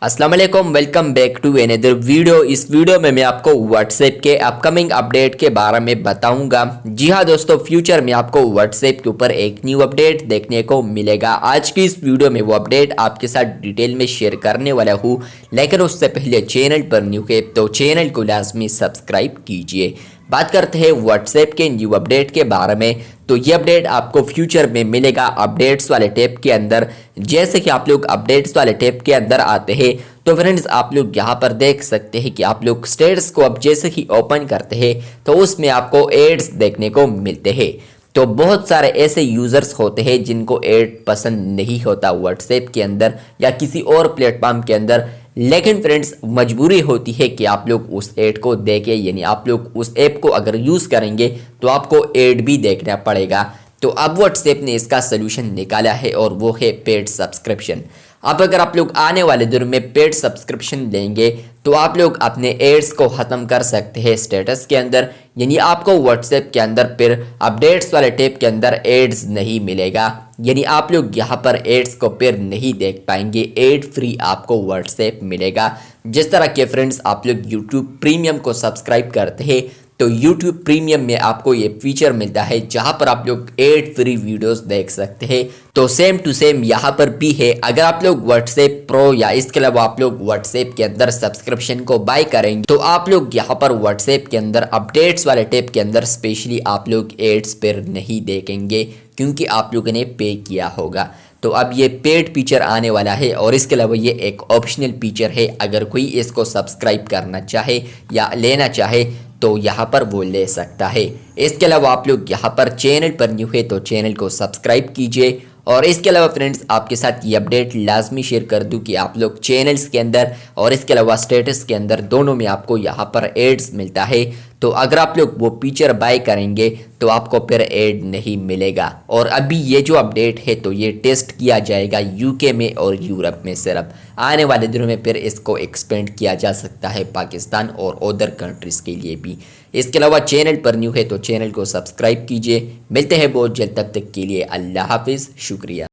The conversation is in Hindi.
अस्सलाम वालेकुम, welcome back to another video. इस वीडियो में मैं आपको व्हाट्सएप के अपकमिंग अपडेट के बारे में बताऊंगा। जी हाँ दोस्तों, फ्यूचर में आपको व्हाट्सएप के ऊपर एक न्यू अपडेट देखने को मिलेगा। आज की इस वीडियो में वो अपडेट आपके साथ डिटेल में शेयर करने वाला हूँ, लेकिन उससे पहले चैनल पर न्यू है तो चैनल को लाजमी सब्सक्राइब कीजिए। बात करते हैं व्हाट्सएप के न्यू अपडेट के बारे में। तो ये अपडेट आपको फ्यूचर में मिलेगा अपडेट्स वाले टैब के अंदर। जैसे कि आप लोग अपडेट्स वाले टैब के अंदर आते हैं तो फ्रेंड्स आप लोग यहाँ पर देख सकते हैं कि आप लोग स्टेटस को अब जैसे ही ओपन करते हैं तो उसमें आपको एड्स देखने को मिलते हैं। तो बहुत सारे ऐसे यूजर्स होते हैं जिनको एड पसंद नहीं होता व्हाट्सएप के अंदर या किसी और प्लेटफॉर्म के अंदर, लेकिन फ्रेंड्स मजबूरी होती है कि आप लोग उस ऐड को देखें, यानी आप लोग उस ऐप को अगर यूज़ करेंगे तो आपको ऐड भी देखना पड़ेगा। तो अब व्हाट्सएप ने इसका सोल्यूशन निकाला है और वो है पेड सब्सक्रिप्शन। अब अगर आप लोग आने वाले दिनों में पेड सब्सक्रिप्शन लेंगे तो आप लोग अपने एड्स को ख़त्म कर सकते हैं स्टेटस के अंदर, यानी आपको व्हाट्सएप के अंदर फिर अपडेट्स वाले टैब के अंदर एड्स नहीं मिलेगा, यानी आप लोग यहाँ पर एड्स को फिर नहीं देख पाएंगे। एड फ्री आपको व्हाट्सएप मिलेगा। जिस तरह के फ्रेंड्स आप लोग यूट्यूब प्रीमियम को सब्सक्राइब करते हैं तो YouTube प्रीमियम में आपको ये फीचर मिलता है जहां पर आप लोग एड फ्री वीडियोस देख सकते हैं। तो सेम टू सेम यहाँ पर भी है। अगर आप लोग व्हाट्सएप प्रो या इसके अलावा आप लोग व्हाट्सएप के अंदर सब्सक्रिप्शन को बाय करेंगे तो आप लोग यहाँ पर व्हाट्सएप के अंदर अपडेट्स वाले टैब के अंदर स्पेशली आप लोग एड्स पर नहीं देखेंगे क्योंकि आप लोगों ने पे किया होगा। तो अब ये पेड फीचर आने वाला है और इसके अलावा ये एक ऑप्शनल फीचर है। अगर कोई इसको सब्सक्राइब करना चाहे या लेना चाहे तो यहाँ पर वो ले सकता है। इसके अलावा आप लोग यहाँ पर चैनल पर न्यू है तो चैनल को सब्सक्राइब कीजिए। और इसके अलावा फ्रेंड्स आपके साथ ये अपडेट लाजमी शेयर कर दूं कि आप लोग चैनल्स के अंदर और इसके अलावा स्टेटस के अंदर दोनों में आपको यहाँ पर एड्स मिलता है। तो अगर आप लोग वो फीचर बाय करेंगे तो आपको फिर एड नहीं मिलेगा। और अभी ये जो अपडेट है तो ये टेस्ट किया जाएगा यूके में और यूरोप में सिर्फ। आने वाले दिनों में फिर इसको एक्सपेंड किया जा सकता है पाकिस्तान और अदर कंट्रीज़ के लिए भी। इसके अलावा चैनल पर न्यू है तो चैनल को सब्सक्राइब कीजिए। मिलते हैं बहुत जल्द, तब तक के लिए अल्लाह हाफिज़, शुक्रिया।